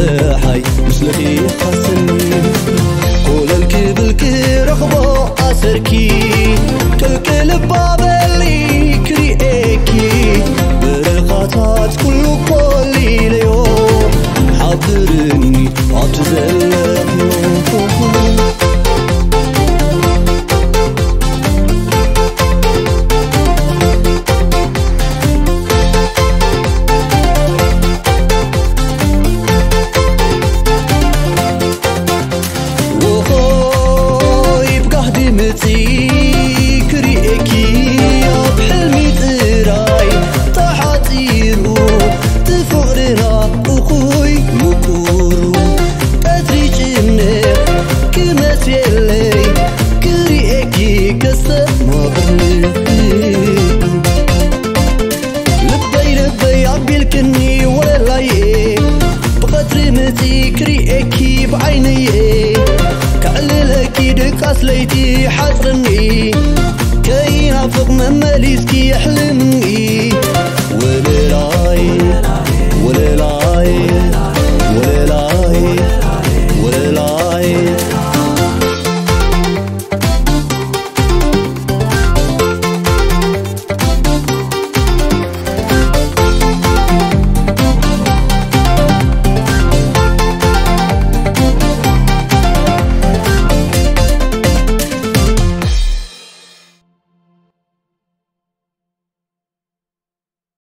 ፀሓይ ምስልኺ ሓሰኒ ቆለልኪ ብልኪ ረኽቦ ኣሰርኪ ቅልቅል ባበሊ ክሪኤኪ በረኻታት ኩሉ ቆሊለዮ ሓብርኒ ኣብቲ ዘለኽዮ كريئكي بعيني كعللكي دقاس ليتي حصرني كي نافق مماليسكي يحلمني